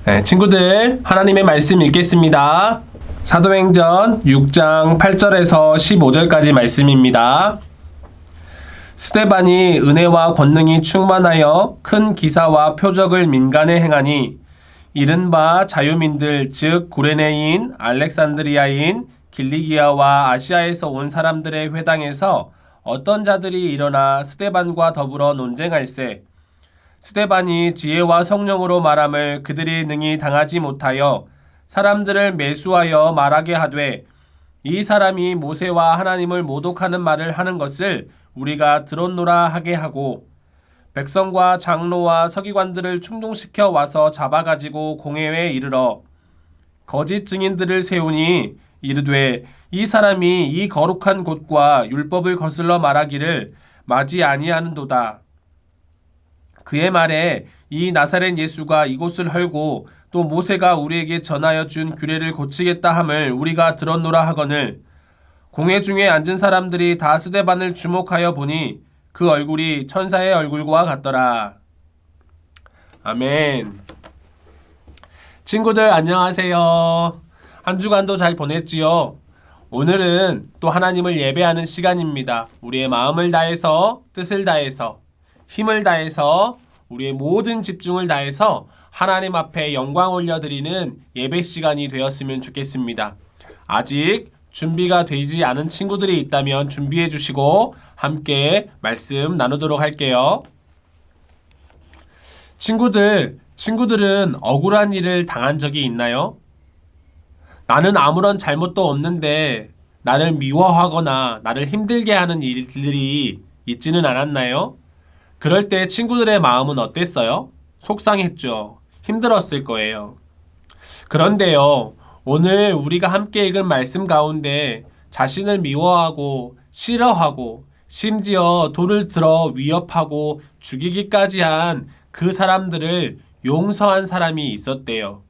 네, 친구들 하나님의 말씀 읽겠습니다. 사도행전 6장 8절에서 15절까지 말씀입니다. 스데반이 은혜와 권능이 충만하여 큰 기사와 표적을 민간에 행하니 이른바 자유민들 즉 구레네인, 알렉산드리아인, 길리기아와 아시아에서 온 사람들의 회당에서 어떤 자들이 일어나 스데반과 더불어 논쟁할세. 스데반이 지혜와 성령으로 말함을 그들이 능히 당하지 못하여 사람들을 매수하여 말하게 하되 이 사람이 모세와 하나님을 모독하는 말을 하는 것을 우리가 들었노라 하게 하고 백성과 장로와 서기관들을 충동시켜 와서 잡아가지고 공회에 이르러 거짓 증인들을 세우니 이르되 이 사람이 이 거룩한 곳과 율법을 거슬러 말하기를 마지 아니하는도다. 그의 말에 이 나사렛 예수가 이곳을 헐고 또 모세가 우리에게 전하여 준 규례를 고치겠다 함을 우리가 들었노라 하거늘 공회 중에 앉은 사람들이 다 스데반을 주목하여 보니 그 얼굴이 천사의 얼굴과 같더라. 아멘. 친구들 안녕하세요. 한 주간도 잘 보냈지요? 오늘은 또 하나님을 예배하는 시간입니다. 우리의 마음을 다해서, 뜻을 다해서, 힘을 다해서, 우리의 모든 집중을 다해서 하나님 앞에 영광 올려드리는 예배 시간이 되었으면 좋겠습니다. 아직 준비가 되지 않은 친구들이 있다면 준비해 주시고 함께 말씀 나누도록 할게요. 친구들은 억울한 일을 당한 적이 있나요? 나는 아무런 잘못도 없는데 나를 미워하거나 나를 힘들게 하는 일들이 있지는 않았나요? 그럴 때 친구들의 마음은 어땠어요? 속상했죠. 힘들었을 거예요. 그런데요, 오늘 우리가 함께 읽은 말씀 가운데 자신을 미워하고 싫어하고 심지어 돌을 들어 위협하고 죽이기까지 한 그 사람들을 용서한 사람이 있었대요.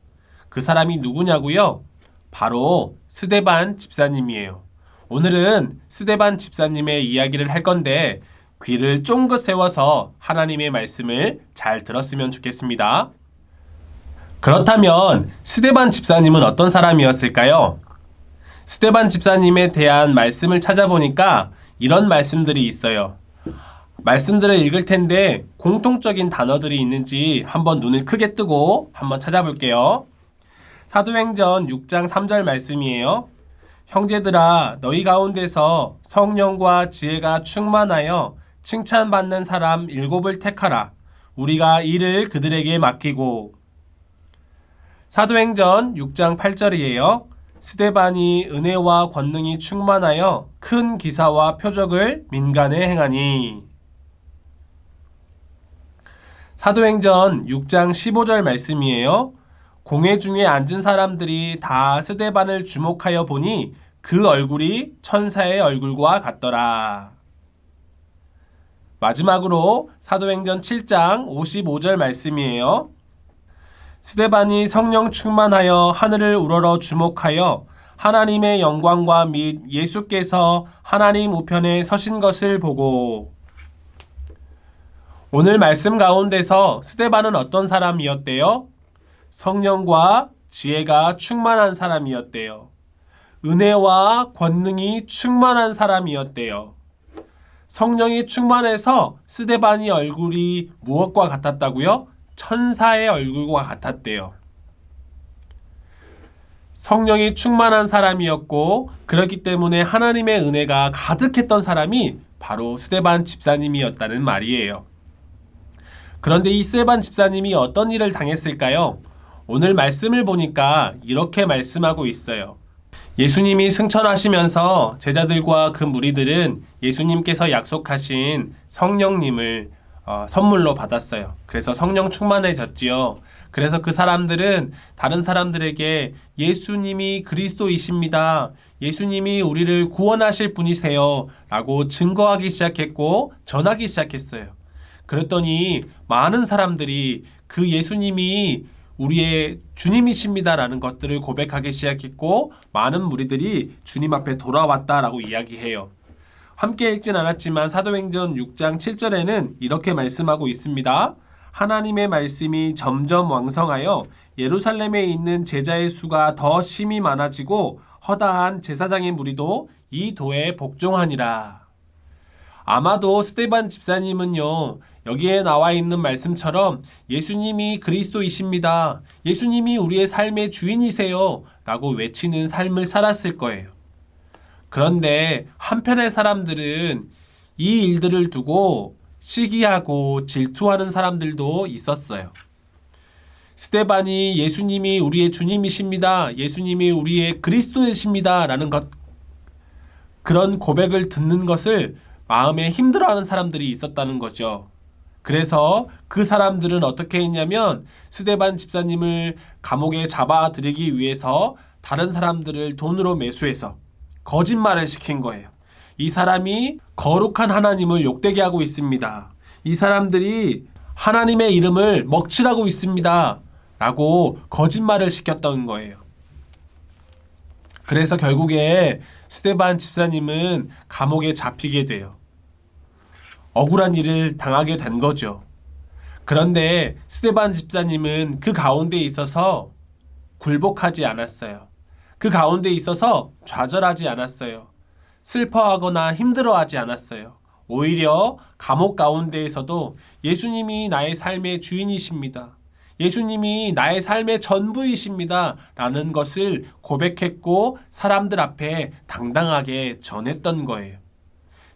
그 사람이 누구냐고요? 바로 스데반 집사님이에요. 오늘은 스데반 집사님의 이야기를 할 건데 귀를 쫑긋 세워서 하나님의 말씀을 잘 들었으면 좋겠습니다. 그렇다면 스데반 집사님은 어떤 사람이었을까요? 스데반 집사님에 대한 말씀을 찾아보니까 이런 말씀들이 있어요. 말씀들을 읽을 텐데 공통적인 단어들이 있는지 한번 눈을 크게 뜨고 한번 찾아볼게요. 사도행전 6장 3절 말씀이에요. 형제들아 너희 가운데서 성령과 지혜가 충만하여 칭찬받는 사람 7을 택하라. 우리가 이를 그들에게 맡기고. 사도행전 6장 8절이에요. 스데반이 은혜와 권능이 충만하여 큰 기사와 표적을 민간에 행하니. 사도행전 6장 15절 말씀이에요. 공회 중에 앉은 사람들이 다 스데반을 주목하여 보니 그 얼굴이 천사의 얼굴과 같더라. 마지막으로 사도행전 7장 55절 말씀이에요. 스데반이 성령 충만하여 하늘을 우러러 주목하여 하나님의 영광과 및 예수께서 하나님 우편에 서신 것을 보고. 오늘 말씀 가운데서 스데반은 어떤 사람이었대요? 성령과 지혜가 충만한 사람이었대요. 은혜와 권능이 충만한 사람이었대요. 성령이 충만해서 스데반이 얼굴이 무엇과 같았다고요? 천사의 얼굴과 같았대요. 성령이 충만한 사람이었고 그렇기 때문에 하나님의 은혜가 가득했던 사람이 바로 스데반 집사님이었다는 말이에요. 그런데 이 스데반 집사님이 어떤 일을 당했을까요? 오늘 말씀을 보니까 이렇게 말씀하고 있어요. 예수님이 승천하시면서 제자들과 그 무리들은 예수님께서 약속하신 성령님을 선물로 받았어요. 그래서 성령 충만해졌지요. 그래서 그 사람들은 다른 사람들에게 예수님이 그리스도이십니다. 예수님이 우리를 구원하실 분이세요. 라고 증거하기 시작했고 전하기 시작했어요. 그랬더니 많은 사람들이 그 예수님이 우리의 주님이십니다라는 것들을 고백하기 시작했고 많은 무리들이 주님 앞에 돌아왔다라고 이야기해요. 함께 읽진 않았지만 사도행전 6장 7절에는 이렇게 말씀하고 있습니다. 하나님의 말씀이 점점 왕성하여 예루살렘에 있는 제자의 수가 더 심히 많아지고 허다한 제사장의 무리도 이 도에 복종하니라. 아마도 스데반 집사님은요, 여기에 나와 있는 말씀처럼 예수님이 그리스도이십니다. 예수님이 우리의 삶의 주인이세요. 라고 외치는 삶을 살았을 거예요. 그런데 한편의 사람들은 이 일들을 두고 시기하고 질투하는 사람들도 있었어요. 스데반이 예수님이 우리의 주님이십니다. 예수님이 우리의 그리스도이십니다. 라는 그런 고백을 듣는 것을 마음에 힘들어하는 사람들이 있었다는 거죠. 그래서 그 사람들은 어떻게 했냐면 스데반 집사님을 감옥에 잡아들이기 위해서 다른 사람들을 돈으로 매수해서 거짓말을 시킨 거예요. 이 사람이 거룩한 하나님을 욕되게 하고 있습니다. 이 사람들이 하나님의 이름을 먹칠하고 있습니다. 라고 거짓말을 시켰던 거예요. 그래서 결국에 스데반 집사님은 감옥에 잡히게 돼요. 억울한 일을 당하게 된 거죠. 그런데 스데반 집사님은 그 가운데 있어서 굴복하지 않았어요. 그 가운데 있어서 좌절하지 않았어요. 슬퍼하거나 힘들어하지 않았어요. 오히려 감옥 가운데에서도 예수님이 나의 삶의 주인이십니다. 예수님이 나의 삶의 전부이십니다. 라는 것을 고백했고 사람들 앞에 당당하게 전했던 거예요.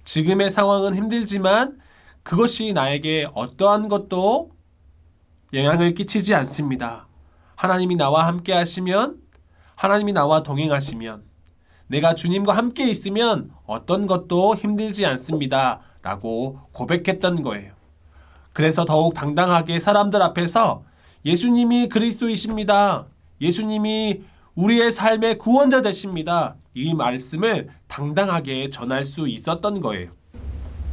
지금의 상황은 힘들지만 그것이 나에게 어떠한 것도 영향을 끼치지 않습니다. 하나님이 나와 함께 하시면, 하나님이 나와 동행하시면, 내가 주님과 함께 있으면 어떤 것도 힘들지 않습니다. 라고 고백했던 거예요. 그래서 더욱 당당하게 사람들 앞에서 예수님이 그리스도이십니다. 예수님이 우리의 삶의 구원자 되십니다. 이 말씀을 당당하게 전할 수 있었던 거예요.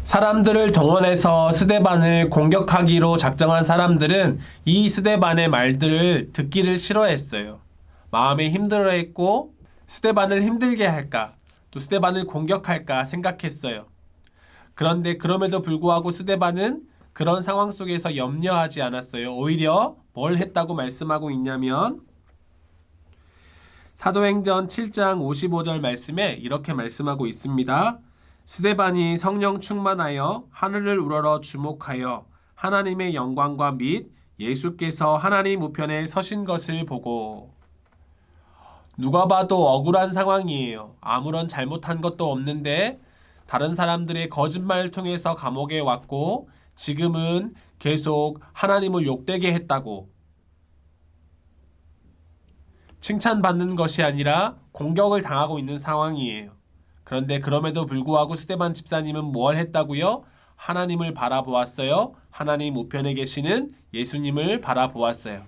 사람들을 동원해서 스데반을 공격하기로 작정한 사람들은 이 스데반의 말들을 듣기를 싫어했어요. 마음에 힘들어했고 스데반을 힘들게 할까, 또 스데반을 공격할까 생각했어요. 그런데 그럼에도 불구하고 스데반은 그런 상황 속에서 염려하지 않았어요. 오히려 뭘 했다고 말씀하고 있냐면 사도행전 7장 55절 말씀에 이렇게 말씀하고 있습니다. 스데반이 성령 충만하여 하늘을 우러러 주목하여 하나님의 영광과 및 예수께서 하나님 우편에 서신 것을 보고. 누가 봐도 억울한 상황이에요. 아무런 잘못한 것도 없는데 다른 사람들의 거짓말을 통해서 감옥에 왔고 지금은 계속 하나님을 욕되게 했다고. 칭찬받는 것이 아니라 공격을 당하고 있는 상황이에요. 그런데 그럼에도 불구하고 스데반 집사님은 뭘 했다고요? 하나님을 바라보았어요. 하나님 우편에 계시는 예수님을 바라보았어요.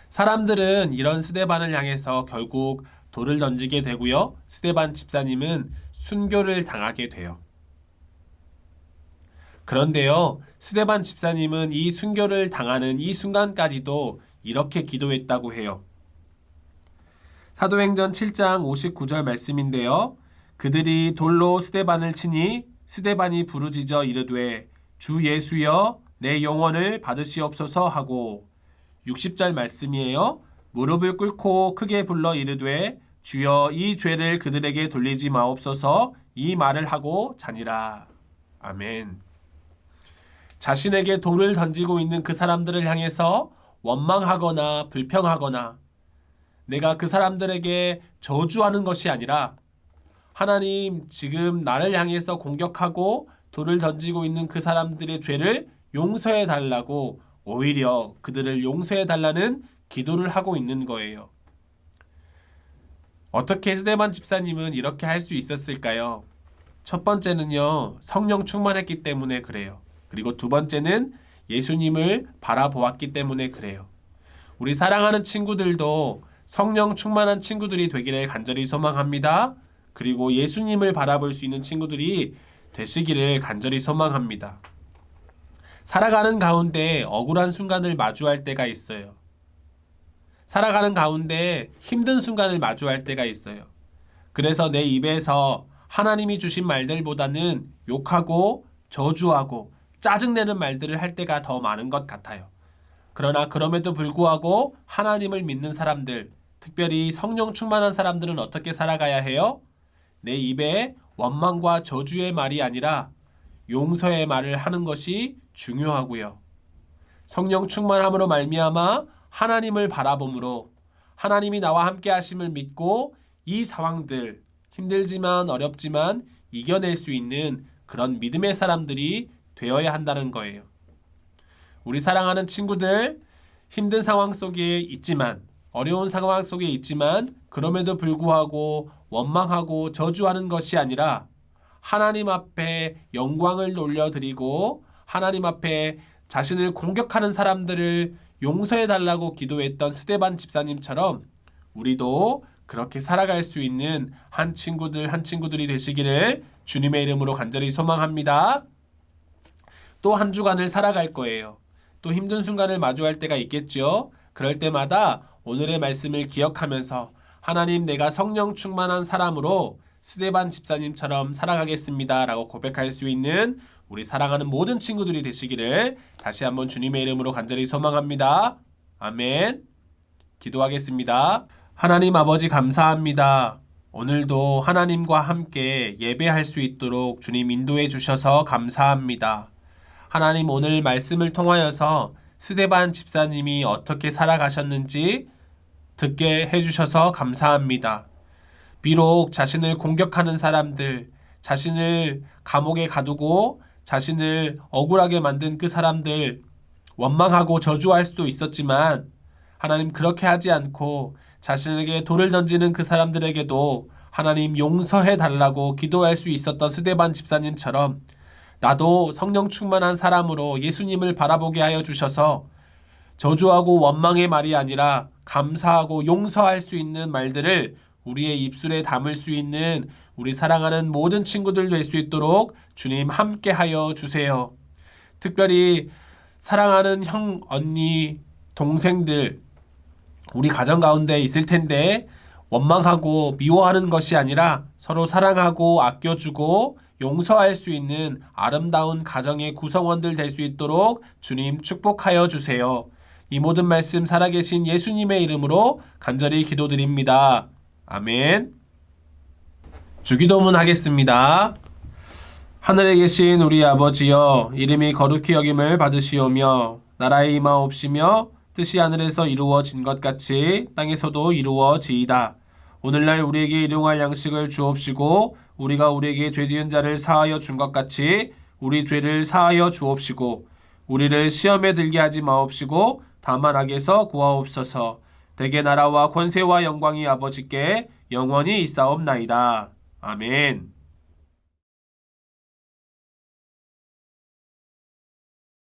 사람들은 이런 스데반을 향해서 결국 돌을 던지게 되고요. 스데반 집사님은 순교를 당하게 돼요. 그런데요, 스데반 집사님은 이 순교를 당하는 이 순간까지도 이렇게 기도했다고 해요. 사도행전 7장 59절 말씀인데요. 그들이 돌로 스데반을 치니 스데반이 부르짖어 이르되 주 예수여 내 영혼을 받으시옵소서 하고 60절 말씀이에요. 무릎을 꿇고 크게 불러 이르되 주여 이 죄를 그들에게 돌리지 마옵소서 이 말을 하고 자니라. 아멘. 자신에게 돌을 던지고 있는 그 사람들을 향해서 원망하거나 불평하거나 내가 그 사람들에게 저주하는 것이 아니라 하나님 지금 나를 향해서 공격하고 돌을 던지고 있는 그 사람들의 죄를 용서해 달라고 오히려 그들을 용서해 달라는 기도를 하고 있는 거예요. 어떻게 스데반 집사님은 이렇게 할 수 있었을까요? 첫 번째는요, 성령 충만했기 때문에 그래요. 그리고 두 번째는 예수님을 바라보았기 때문에 그래요. 우리 사랑하는 친구들도 성령 충만한 친구들이 되기를 간절히 소망합니다. 그리고 예수님을 바라볼 수 있는 친구들이 되시기를 간절히 소망합니다. 살아가는 가운데 억울한 순간을 마주할 때가 있어요. 살아가는 가운데 힘든 순간을 마주할 때가 있어요. 그래서 내 입에서 하나님이 주신 말들보다는 욕하고 저주하고 짜증내는 말들을 할 때가 더 많은 것 같아요. 그러나 그럼에도 불구하고 하나님을 믿는 사람들, 특별히 성령 충만한 사람들은 어떻게 살아가야 해요? 내 입에 원망과 저주의 말이 아니라 용서의 말을 하는 것이 중요하고요. 성령 충만함으로 말미암아 하나님을 바라봄으로 하나님이 나와 함께 하심을 믿고 이 상황들, 힘들지만 어렵지만 이겨낼 수 있는 그런 믿음의 사람들이 되어야 한다는 거예요. 우리 사랑하는 친구들, 힘든 상황 속에 있지만, 어려운 상황 속에 있지만 그럼에도 불구하고 원망하고 저주하는 것이 아니라 하나님 앞에 영광을 돌려드리고 하나님 앞에 자신을 공격하는 사람들을 용서해달라고 기도했던 스데반 집사님처럼 우리도 그렇게 살아갈 수 있는 한 친구들이 되시기를 주님의 이름으로 간절히 소망합니다. 또 한 주간을 살아갈 거예요. 또 힘든 순간을 마주할 때가 있겠죠. 그럴 때마다 오늘의 말씀을 기억하면서 하나님, 내가 성령 충만한 사람으로 스데반 집사님처럼 살아가겠습니다 라고 고백할 수 있는 우리 사랑하는 모든 친구들이 되시기를 다시 한번 주님의 이름으로 간절히 소망합니다. 아멘. 기도하겠습니다. 하나님 아버지, 감사합니다. 오늘도 하나님과 함께 예배할 수 있도록 주님 인도해 주셔서 감사합니다. 하나님, 오늘 말씀을 통하여서 스데반 집사님이 어떻게 살아가셨는지 듣게 해주셔서 감사합니다. 비록 자신을 공격하는 사람들, 자신을 감옥에 가두고 자신을 억울하게 만든 그 사람들 원망하고 저주할 수도 있었지만 하나님, 그렇게 하지 않고 자신에게 돌을 던지는 그 사람들에게도 하나님 용서해 달라고 기도할 수 있었던 스데반 집사님처럼 나도 성령 충만한 사람으로 예수님을 바라보게 하여 주셔서 저주하고 원망의 말이 아니라 감사하고 용서할 수 있는 말들을 우리의 입술에 담을 수 있는 우리 사랑하는 모든 친구들 될 수 있도록 주님 함께 하여 주세요. 특별히 사랑하는 형, 언니, 동생들 우리 가정 가운데 있을 텐데 원망하고 미워하는 것이 아니라 서로 사랑하고 아껴주고 용서할 수 있는 아름다운 가정의 구성원들 될 수 있도록 주님 축복하여 주세요. 이 모든 말씀 살아계신 예수님의 이름으로 간절히 기도드립니다. 아멘. 주기도문 하겠습니다. 하늘에 계신 우리 아버지여, 이름이 거룩히 여김을 받으시오며 나라의 임하옵시며 뜻이 하늘에서 이루어진 것 같이 땅에서도 이루어지이다. 오늘날 우리에게 일용할 양식을 주옵시고 우리가 우리에게 죄지은 자를 사하여 준 것 같이 우리 죄를 사하여 주옵시고 우리를 시험에 들게 하지 마옵시고 다만 악에서 구하옵소서. 대개 나라와 권세와 영광이 아버지께 영원히 있사옵나이다. 아멘.